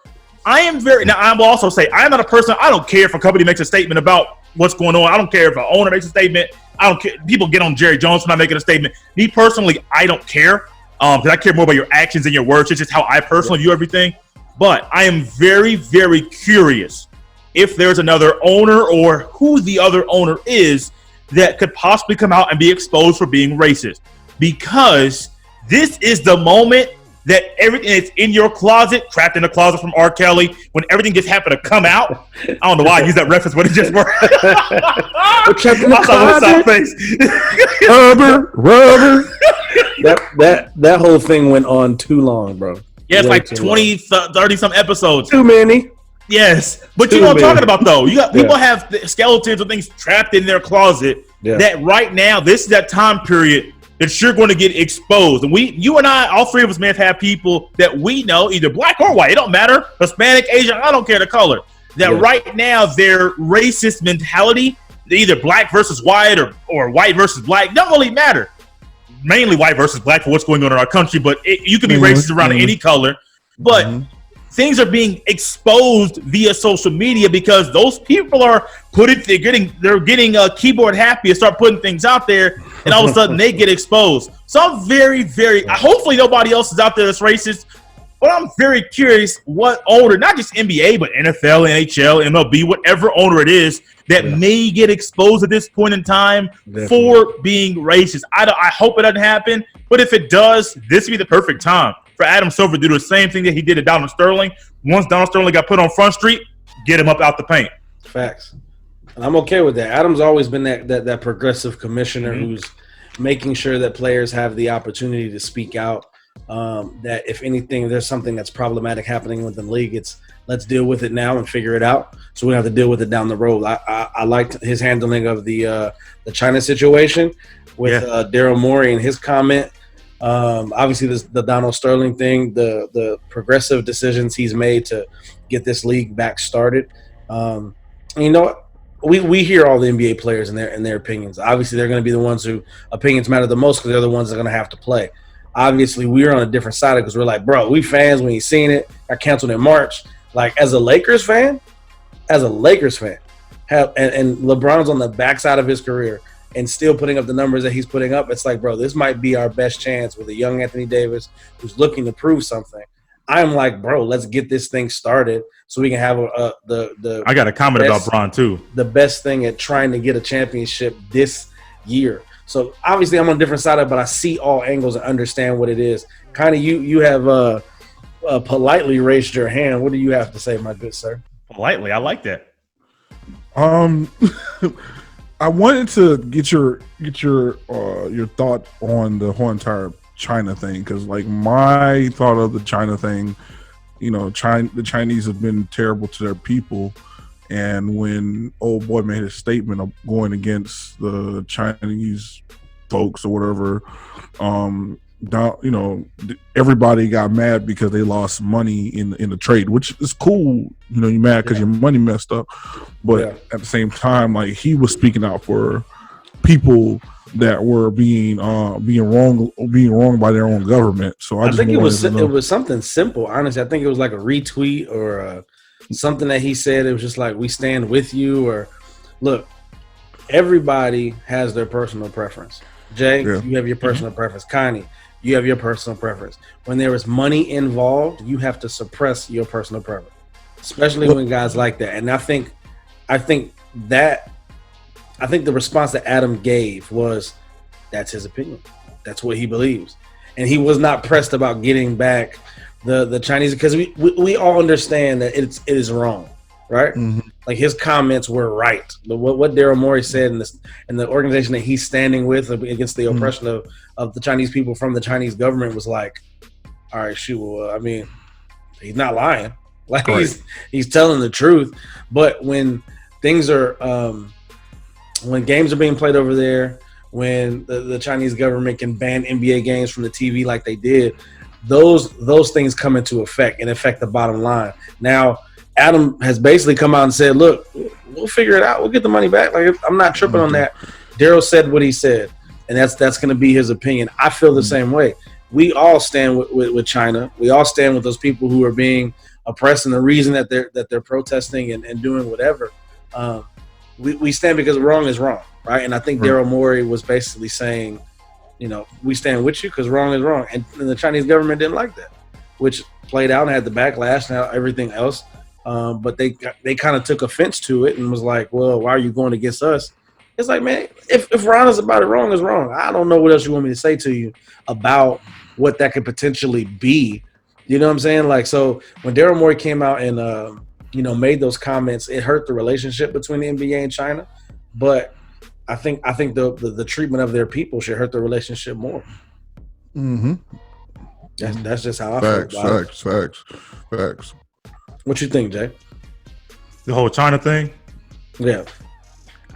I will also say I am not a person. I don't care if a company makes a statement about what's going on. I don't care if an owner makes a statement. I don't care. People get on Jerry Jones for not making a statement. Me personally, I don't care because I care more about your actions than your words. It's just how I personally view everything. But I am very, very curious if there's another owner or who the other owner is that could possibly come out and be exposed for being racist, because this is the moment that everything that's in your closet, trapped in a closet from R. Kelly, when everything just happened to come out. I don't know why I used that reference, but it just worked. Trapped in the closet. Rubber. That whole thing went on too long, bro. Yeah, it's like 20, 30 some episodes. Too many. Yes, but you know what I'm talking about, though. You got people have skeletons of things trapped in their closet. Yeah. That right now, this is that time period that you're going to get exposed. And you and I, all three of us may have had people that we know, either black or white, it don't matter, Hispanic, Asian, I don't care the color, that right now their racist mentality, either black versus white or white versus black, don't really matter. Mainly white versus black for what's going on in our country, but you can be racist around any color. But things are being exposed via social media because those people are they're getting keyboard happy and start putting things out there, and all of a sudden they get exposed. So I'm very, very. Hopefully nobody else is out there that's racist. But I'm very curious what owner, not just NBA, but NFL, NHL, MLB, whatever owner it is that may get exposed at this point in time for being racist. I hope it doesn't happen, but if it does, this would be the perfect time for Adam Silver to do the same thing that he did to Donald Sterling. Once Donald Sterling got put on Front Street, get him up out the paint. Facts. And I'm okay with that. Adam's always been that progressive commissioner who's making sure that players have the opportunity to speak out. That if anything, there's something that's problematic happening within the league, it's let's deal with it now and figure it out, so we don't have to deal with it down the road. I liked his handling of the China situation with Daryl Morey and his comment. Obviously, the Donald Sterling thing, the progressive decisions he's made to get this league back started. And you know, we hear all the NBA players and their opinions. Obviously, they're going to be the ones who opinions matter the most because they're the ones that are going to have to play. Obviously, we're on a different side because we're like, bro, we fans, we ain't seen it. Got canceled in March. Like, as a Lakers fan, and LeBron's on the backside of his career and still putting up the numbers that he's putting up, it's like, bro, this might be our best chance with a young Anthony Davis who's looking to prove something. I'm like, bro, let's get this thing started so we can have the I got a comment about Bron, too. The best thing at trying to get a championship this year. So obviously I'm on a different side of it, but I see all angles and understand what it is. Kind of you have politely raised your hand. What do you have to say, my good sir? Politely, I like that. I wanted to get your thought on the whole entire China thing, because like my thought of the China thing, you know, the Chinese have been terrible to their people. And when old boy made his statement of going against the Chinese folks or whatever, you know, everybody got mad because they lost money in the trade, which is cool. You know, you're mad because your money messed up, but at the same time, like, he was speaking out for people that were being wrong by their own government. So I think it was something simple. Honestly, I think it was like a retweet or something that he said. It was just like, we stand with you. Or look, everybody has their personal preference. Jay, you have your personal preference. Connie, you have your personal preference. When there is money involved, you have to suppress your personal preference, especially when guys like that. And I think the response that Adam gave was, that's his opinion. That's what he believes. And he was not pressed about getting back the Chinese, because we all understand that it is wrong, right? Mm-hmm. Like, his comments were right. What Daryl Morey said in the organization that he's standing with against the oppression of the Chinese people from the Chinese government was like, all right, shoot, well, I mean, he's not lying. Like, he's telling the truth. But when things are when games are being played over there, when the Chinese government can ban NBA games from the TV like they did, those things come into effect and affect the bottom line. Now, Adam has basically come out and said, look, we'll figure it out. We'll get the money back. Like, I'm not tripping on that. Daryl said what he said, and that's going to be his opinion. I feel the same way. We all stand with China. We all stand with those people who are being oppressed, and the reason that they're protesting and doing whatever. We stand because wrong is wrong, right? And I think Daryl Morey was basically saying, you know, we stand with you because wrong is wrong. And the Chinese government didn't like that, which played out and had the backlash and everything else. But they kind of took offense to it and was like, well, why are you going against us? It's like, man, if Ron is about it, wrong is wrong. I don't know what else you want me to say to you about what that could potentially be. You know what I'm saying? Like, so when Daryl Morey came out and, you know, made those comments, it hurt the relationship between the NBA and China. But I think the treatment of their people should hurt the relationship more. Mm-hmm. That's just how I feel about it. Facts. What you think, Jay? The whole China thing? Yeah.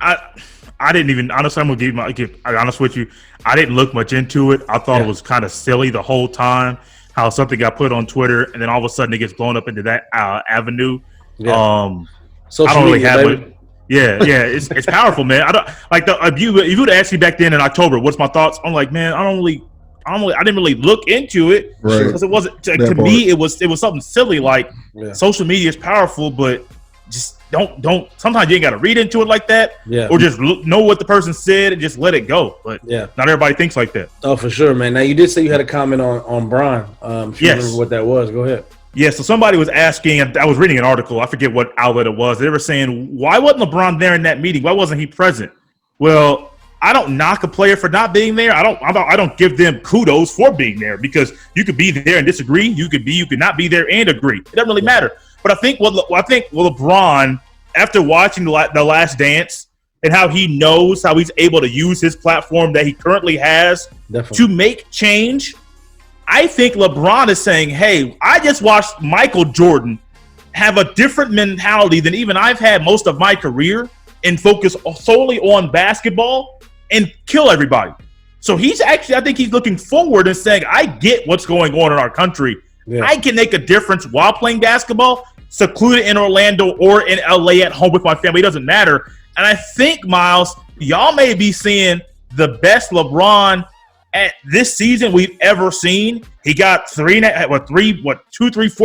I didn't even, honestly, I'm going to be honest with you. I didn't look much into it. I thought it was kind of silly the whole time, how something got put on Twitter and then all of a sudden it gets blown up into that avenue. Yeah. Social I don't really have it. Yeah, it's powerful, man. I don't like if you would ask me back then in October, what's my thoughts? I'm like, man, I didn't really look into it because it wasn't to me. It was something silly. Like, social media is powerful, but just don't. Sometimes you ain't got to read into it like that, or just know what the person said and just let it go. But not everybody thinks like that. Oh, for sure, man. Now you did say you had a comment on Bron. If you remember what that was, go ahead. Yeah, so somebody was asking, I was reading an article, I forget what outlet it was. They were saying, why wasn't LeBron there in that meeting? Why wasn't he present? Well, I don't knock a player for not being there. I don't give them kudos for being there, because you could be there and disagree. You could not be there and agree. It doesn't really matter. But I think LeBron, after watching the Last Dance and how he knows how he's able to use his platform that he currently has to make change, I think LeBron is saying, hey, I just watched Michael Jordan have a different mentality than even I've had most of my career and focus solely on basketball and kill everybody. So he's actually, I think he's looking forward and saying, I get what's going on in our country. I can make a difference while playing basketball, secluded in Orlando or in LA at home with my family. It doesn't matter. And I think, Miles, y'all may be seeing the best LeBron at this season we've ever seen. He got 4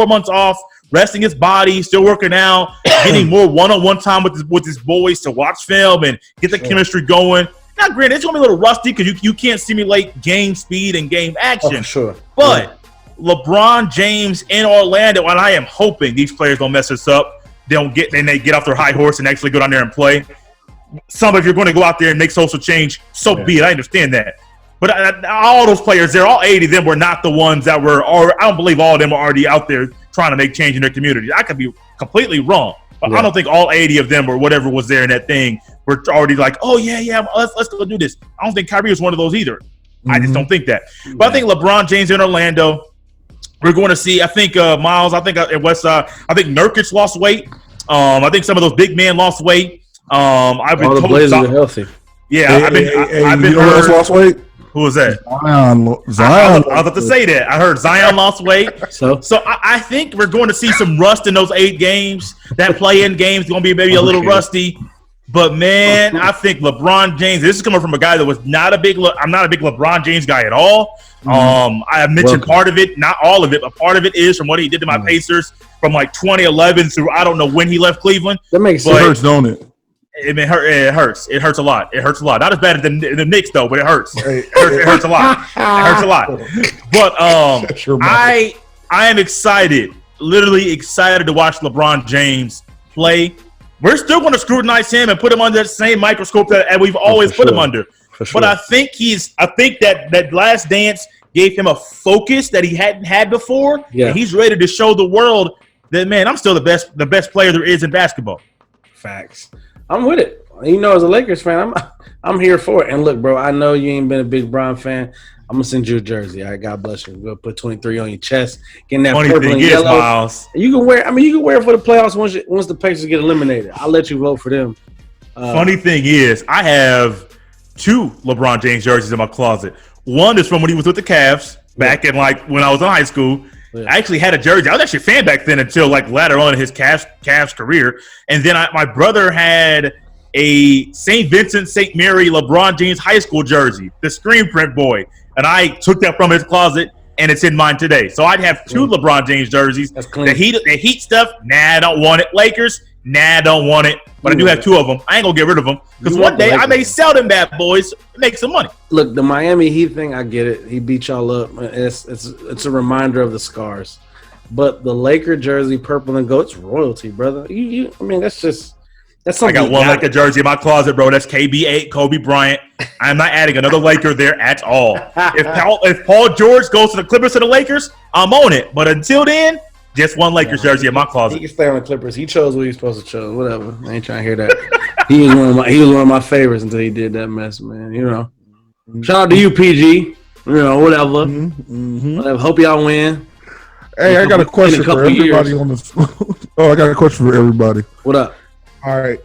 months off, resting his body, still working out, getting more one-on-one time with his boys to watch film and get the chemistry going. Now, granted, it's going to be a little rusty because you can't simulate game speed and game action. For sure. But LeBron James in Orlando, and I am hoping these players don't mess this up. They get off their high horse and actually go down there and play. Some of you are going to go out there and make social change, so be it. I understand that. But all those players there, all 80 of them were not the ones that were, or I don't believe all of them were already out there trying to make change in their community. I could be completely wrong, but I don't think all 80 of them or whatever was there in that thing were already like, oh, yeah, let's go do this. I don't think Kyrie was one of those either. I just don't think that. But I think LeBron James in Orlando, we're going to see, I think, Miles, I think at Westside, I think Nurkic lost weight. I think some of those big men lost weight. I've been told the Blazers are healthy. Yeah, I've been heard. Lost weight? Who was that? Zion. I was about to say that. I heard Zion lost weight. So I think we're going to see some rust in those 8 games. That play-in game's going to be maybe a little rusty. But, man, I think LeBron James, this is coming from a guy that was I'm not a big LeBron James guy at all. I have mentioned part of it, not all of it, but part of it is from what he did to my Pacers from like 2011 through I don't know when he left Cleveland. That makes sense. It hurts, don't it? It hurts. It hurts a lot. It hurts a lot. Not as bad as the Knicks though, but it hurts. It hurts a lot. It hurts a lot. But I am excited, literally excited to watch LeBron James play. We're still going to scrutinize him and put him under that same microscope that we've always put him under. But I think that Last Dance gave him a focus that he hadn't had before. Yeah. And he's ready to show the world that, man, I'm still the best player there is in basketball. Facts. I'm with it. You know, as a Lakers fan, I'm here for it. And look, bro, I know you ain't been a big Bron fan. I'm gonna send you a jersey. All right, God bless you. We'll put 23 on your chest. Getting that purple and yellow. Miles. You can wear it for the playoffs once the Pacers get eliminated. I'll let you vote for them. Funny thing is, I have 2 LeBron James jerseys in my closet. One is from when he was with the Cavs back in like when I was in high school. Yeah. I actually had a jersey. I was actually a fan back then until like later on in his Cavs career. And then my brother had a St. Vincent St. Mary LeBron James high school jersey, the screen print boy. And I took that from his closet, and it's in mine today. So I'd have 2 LeBron James jerseys. That's clean. The Heat stuff, nah, I don't want it. Lakers, nah, I don't want it. But I do have 2 of them. I ain't going to get rid of them. Because one day I may sell them bad boys and make some money. Look, the Miami Heat thing, I get it. He beat y'all up. It's a reminder of the scars. But the Laker jersey, purple and gold, it's royalty, brother. I mean, that's something. I got one Laker jersey in my closet, bro. That's KB8, Kobe Bryant. I'm not adding another Laker there at all. If Paul George goes to the Clippers to the Lakers, I'm on it. But until then, just one Lakers jersey in my closet. He can stay on the Clippers. He chose what he's supposed to choose. Whatever. I ain't trying to hear that. He was one of my favorites until he did that mess, man. You know. Shout out to you, PG. You know, whatever. Whatever. Hope y'all win. Hey, I got a question for everybody on this. I got a question for everybody. What up? All right.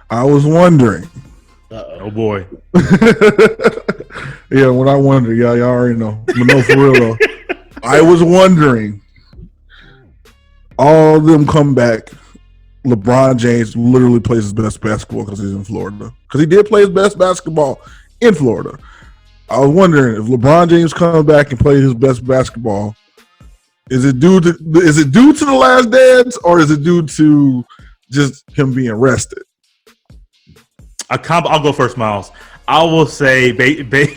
I was wondering. Oh boy. Yeah, when I wonder, y'all already know. But no, for real though. I was wondering. All of them come back. LeBron James literally plays his best basketball because he's in Florida. Because he did play his best basketball in Florida. I was wondering if LeBron James comes back and plays his best basketball, Is it due to the last dance, or is it due to just him being rested? I'll go first, Miles. I will say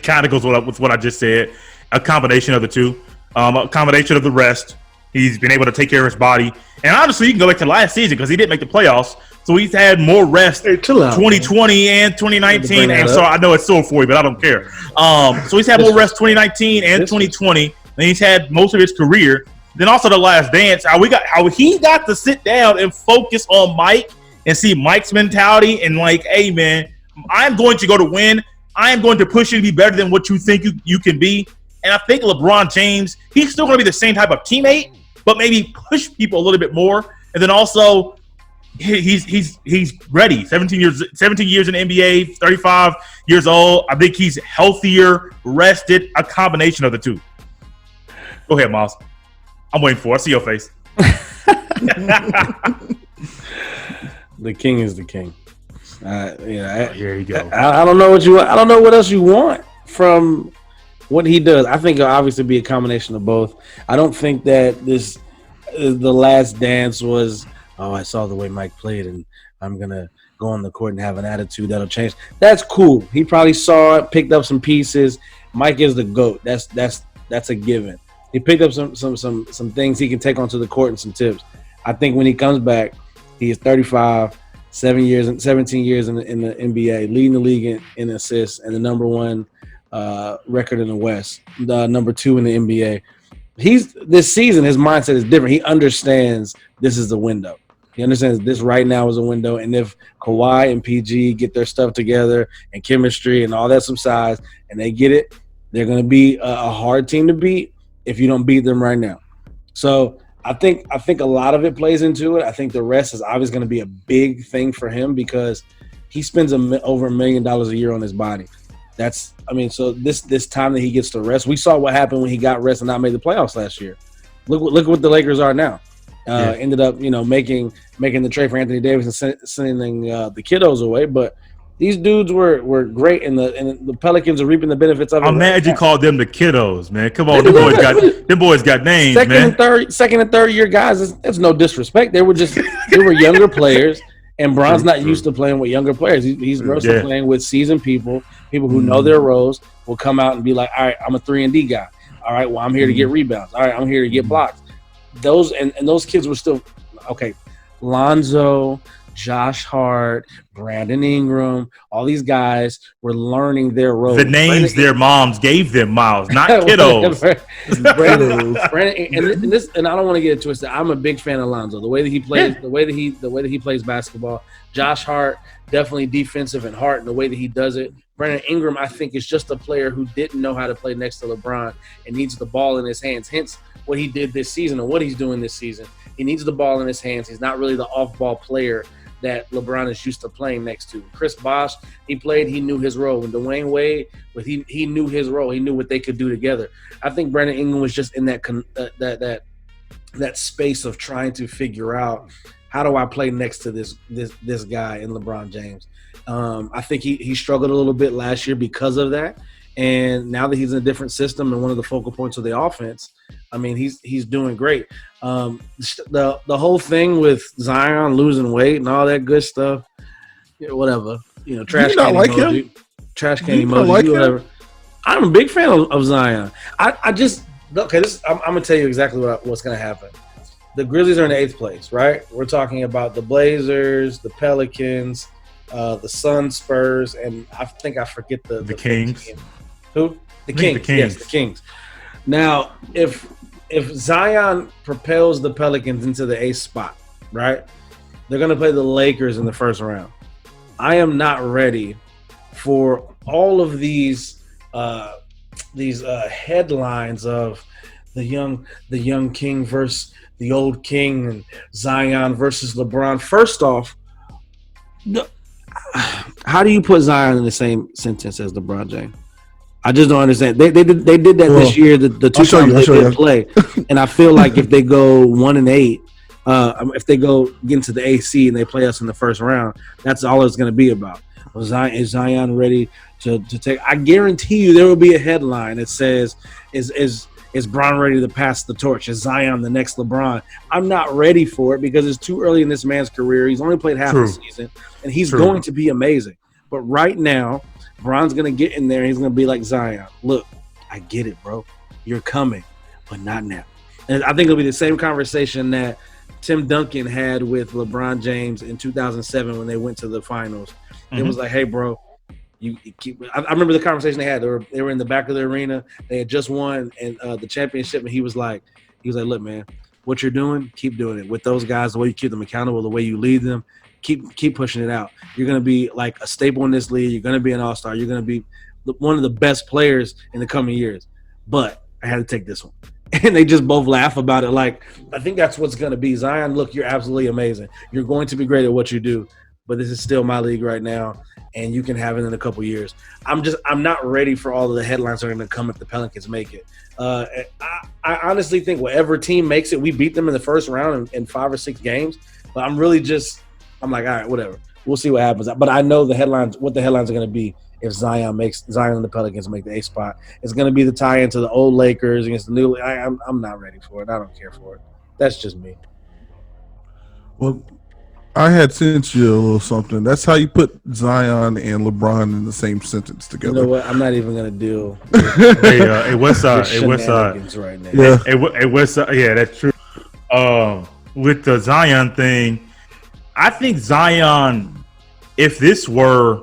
kind of goes with what I just said. A combination of the two. A combination of the rest. He's been able to take care of his body. And honestly, you can go back to last season because he didn't make the playoffs. So he's had more rest 2020 and 2019. And so I know it's sore for you, but I don't care. So he's had more rest 2019 and 2020 than he's had most of his career. Then also the last dance, how he got to sit down and focus on Mike and see Mike's mentality and like, hey, man, I'm going to go to win. I am going to push you to be better than what you think you can be. And I think LeBron James, he's still going to be the same type of teammate, but maybe push people a little bit more. And then also, he's ready. 17 years in the NBA, 35 years old. I think he's healthier, rested, a combination of the two. Go ahead, Miles. I'm waiting for it. I see your face. The king is the king. Here you go. I don't know I don't know what else you want from what he does. I think it'll obviously be a combination of both. I don't think that the last dance was, I saw the way Mike played and I'm going to go on the court and have an attitude that'll change. That's cool. He probably saw it, picked up some pieces. Mike is the GOAT. That's a given. He picked up some things he can take onto the court and some tips. I think when he comes back, he is 35, 17 years in the NBA, leading the league in assists and the number one record in the West, the number 2 in the NBA. This season, his mindset is different. He understands this is the window. He understands this right now is a window. And if Kawhi and PG get their stuff together and chemistry and all that subsides and they get it, they're going to be a hard team to beat if you don't beat them right now. So I think a lot of it plays into it. I think the rest is obviously going to be a big thing for him because he spends over $1 million a year on his body. So this time that he gets to rest, we saw what happened when he got rest and not made the playoffs last year. Look what the Lakers are now. Ended up, making the trade for Anthony Davis and sending the kiddos away. But these dudes were great, and the Pelicans are reaping the benefits of it. I'm mad you called them the kiddos, man. Come on, them boys got names, second and third year guys. It's no disrespect. They were younger players, and Bron's not used to playing with younger players. He's mostly playing with seasoned people who know their roles. Will come out and be like, all right, I'm a 3-and-D guy. All right, well, I'm here to get rebounds. All right, I'm here to get blocks. Those kids were still okay. Lonzo, Josh Hart, Brandon Ingram, all these guys were learning their roles. The names their moms gave them, Miles, not kiddos. Brandon, and I don't want to get it twisted. I'm a big fan of Lonzo. The way that he plays, the way that he plays basketball. Josh Hart, definitely defensive and heart, and the way that he does it. Brandon Ingram, I think, is just a player who didn't know how to play next to LeBron and needs the ball in his hands. Hence, what he did this season and what he's doing this season. He needs the ball in his hands. He's not really the off-ball player that LeBron is used to playing next to. Chris Bosh, he knew his role. When Dwayne Wade, he knew his role. He knew what they could do together. I think Brandon Ingram was just in that space of trying to figure out, how do I play next to this guy in LeBron James? I think he struggled a little bit last year because of that. And now that he's in a different system and one of the focal points of the offense, I mean, he's doing great. The whole thing with Zion losing weight and all that good stuff, whatever. Trash can emoji. Trash can emoji. Whatever. I'm a big fan of Zion. I'm gonna tell you exactly what's gonna happen. The Grizzlies are in 8th place, right? We're talking about the Blazers, the Pelicans, the Suns, Spurs, and I think I forget the Kings. Team. Who? The Kings. Yes, the Kings. Now, if Zion propels the Pelicans into the 8th spot, right? They're going to play the Lakers in the first round. I am not ready for all of these headlines of the young king versus the old king and Zion versus LeBron. First off, how do you put Zion in the same sentence as LeBron James? I just don't understand. They did that this year. The 2 times they did play, and I feel like if they go 1-8, if they get into the AC and they play us in the first round, that's all it's going to be about. Is Zion ready to take? I guarantee you there will be a headline that says, "Is Is Bron ready to pass the torch? Is Zion the next LeBron? I'm not ready for it because it's too early in this man's career. He's only played half the season, and he's going to be amazing. But right now, Bron's going to get in there, and he's going to be like Zion. Look, I get it, bro. You're coming, but not now. And I think it'll be the same conversation that Tim Duncan had with LeBron James in 2007 when they went to the finals. It was like, hey, bro, you keep. I remember the conversation they had. They were in the back of the arena. They had just won and the championship, and he was like, look, man, what you're doing, keep doing it with those guys. The way you keep them accountable, the way you lead them, keep pushing it out. You're gonna be like a staple in this league. You're gonna be an all-star. You're gonna be one of the best players in the coming years. But I had to take this one. And they just both laugh about it. Like, I think that's what's going to be. Zion, look, you're absolutely amazing. You're going to be great at what you do, but this is still my league right now, and you can have it in a couple years. I'm not ready for all of the headlines that are going to come if the Pelicans make it. I honestly think whatever team makes it, we beat them in the first round in 5 or 6 games. But I'm like, all right, whatever. We'll see what happens. But I know what the headlines are going to be. If Zion and the Pelicans make the A spot, it's going to be the tie-in to the old Lakers against the new. I'm not ready for it. I don't care for it. That's just me. Well, I had sent you a little something. That's how you put Zion and LeBron in the same sentence together. You know what? I'm not even going to deal. Hey, what's up? Right now. Yeah, that's true. With the Zion thing, I think Zion, if this were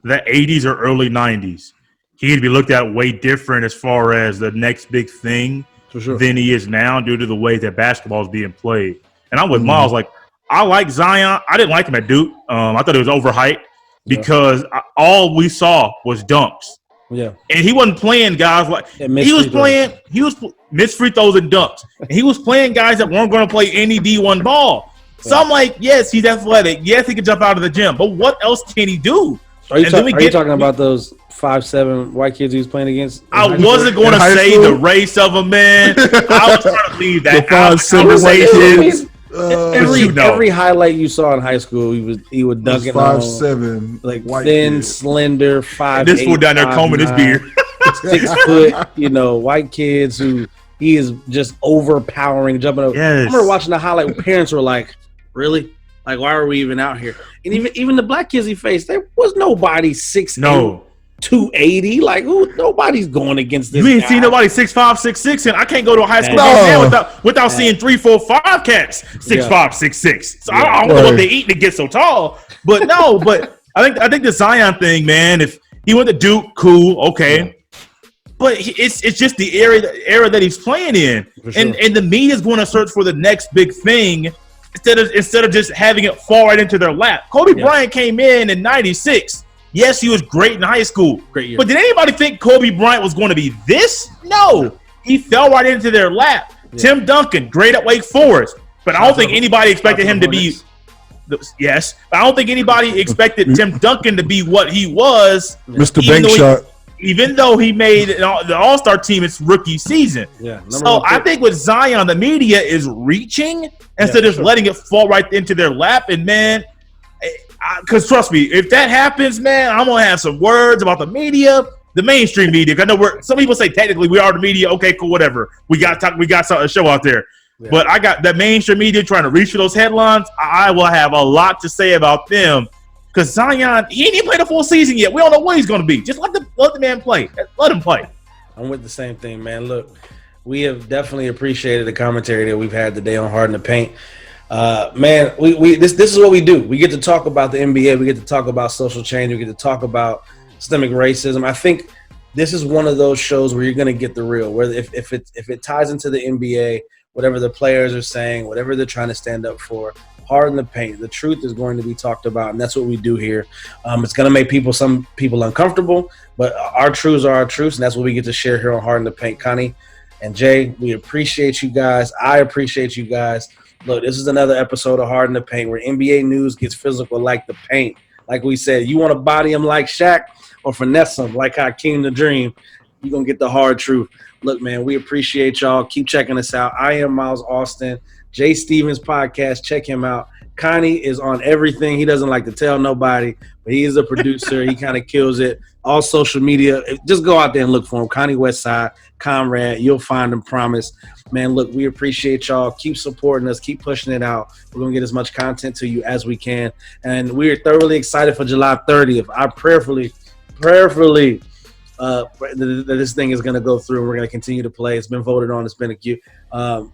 the 80s or early 90s, he'd be looked at way different as far as the next big thing than he is now due to the way that basketball is being played. And I'm with Miles. Like, I like Zion. I didn't like him at Duke. I thought it was overhyped because all we saw was dunks. Yeah. And he wasn't playing guys like – he was missed free throws and dunks. And he was playing guys that weren't going to play any D1 ball. So I'm like, yes, he's athletic. Yes, he can jump out of the gym. But what else can he do? Are you talking about those 5'7" white kids he was playing against? I wasn't going to say the race of them, man. I was trying to leave that. The 5'7" white kids. Every highlight you saw in high school, he would dunk it 5'7", like thin, slender, 5'8". This fool down there combing his beard. 6 foot, white kids who he is just overpowering, jumping over. Yes. I remember watching the highlight where parents were like, "Really? Like, why are we even out here?" And even the black kids he faced, there was nobody 6'8", 280. Like, nobody's going against this. You ain't seen nobody 6'5", 6'6", and I can't go to a high school game without seeing 3, 4, 5 cats 6'5", 6'6". So I don't know what they eat to get so tall. But no, but I think the Zion thing, man. If he went to Duke, cool, okay. Yeah. But it's just the era that he's playing in, and the media's going to search for the next big thing. Instead of just having it fall right into their lap. Kobe Bryant came in '96. Yes, he was great in high school. Great year. But did anybody think Kobe Bryant was going to be this? No. He fell right into their lap. Yeah. Tim Duncan, great at Wake Forest. But I don't think anybody expected him to be – yes. But I don't think anybody expected Tim Duncan to be what he was. Mr. Bank Shot. Even though he made the All-Star team its rookie season. Yeah. So I think with Zion, the media is reaching instead of letting it fall right into their lap. And, man, because trust me, if that happens, man, I'm going to have some words about the media, the mainstream media. I know some people say technically we are the media. Okay, cool, whatever. We got a show out there. Yeah. But I got that mainstream media trying to reach for those headlines. I will have a lot to say about them. Because Zion, he ain't even played a full season yet. We don't know what he's going to be. Just let the man play. Let him play. I'm with the same thing, man. Look, we have definitely appreciated the commentary that we've had today on Hard in the Paint. Man, this is what we do. We get to talk about the NBA. We get to talk about social change. We get to talk about systemic racism. I think this is one of those shows where you're going to get the real. Where if it ties into the NBA, whatever the players are saying, whatever they're trying to stand up for, Hard in the Paint. The truth is going to be talked about, and that's what we do here. It's going to make some people uncomfortable, but our truths are our truths, and that's what we get to share here on Hard in the Paint. Connie and Jay, we appreciate you guys. I appreciate you guys. Look, this is another episode of Hard in the Paint where NBA news gets physical like the paint. Like we said, you want to body him like Shaq or finesse him like Hakeem the Dream, you're going to get the hard truth. Look, man, we appreciate y'all. Keep checking us out. I am Miles Austin. Jay Stevens podcast. Check him out. Connie is on everything. He doesn't like to tell nobody, but he is a producer. He kind of kills it. All social media. Just go out there and look for him. Connie Westside, Comrade. You'll find him, promise. Man, look, we appreciate y'all. Keep supporting us. Keep pushing it out. We're going to get as much content to you as we can. And we're thoroughly excited for July 30th. I prayerfully, that this thing is going to go through. We're going to continue to play. It's been voted on. It's been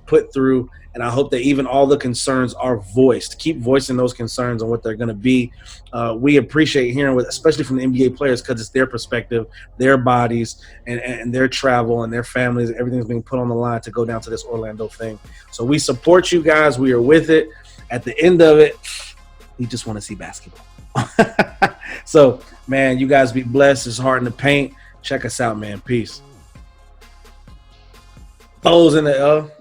put through. And I hope that even all the concerns are voiced. Keep voicing those concerns on what they're going to be. We appreciate hearing, especially from the NBA players, because it's their perspective, their bodies, and their travel and their families. Everything's being put on the line to go down to this Orlando thing. So we support you guys. We are with it. At the end of it, we just want to see basketball. So, man, you guys be blessed. It's hard in the paint. Check us out, man. Peace. Foes in the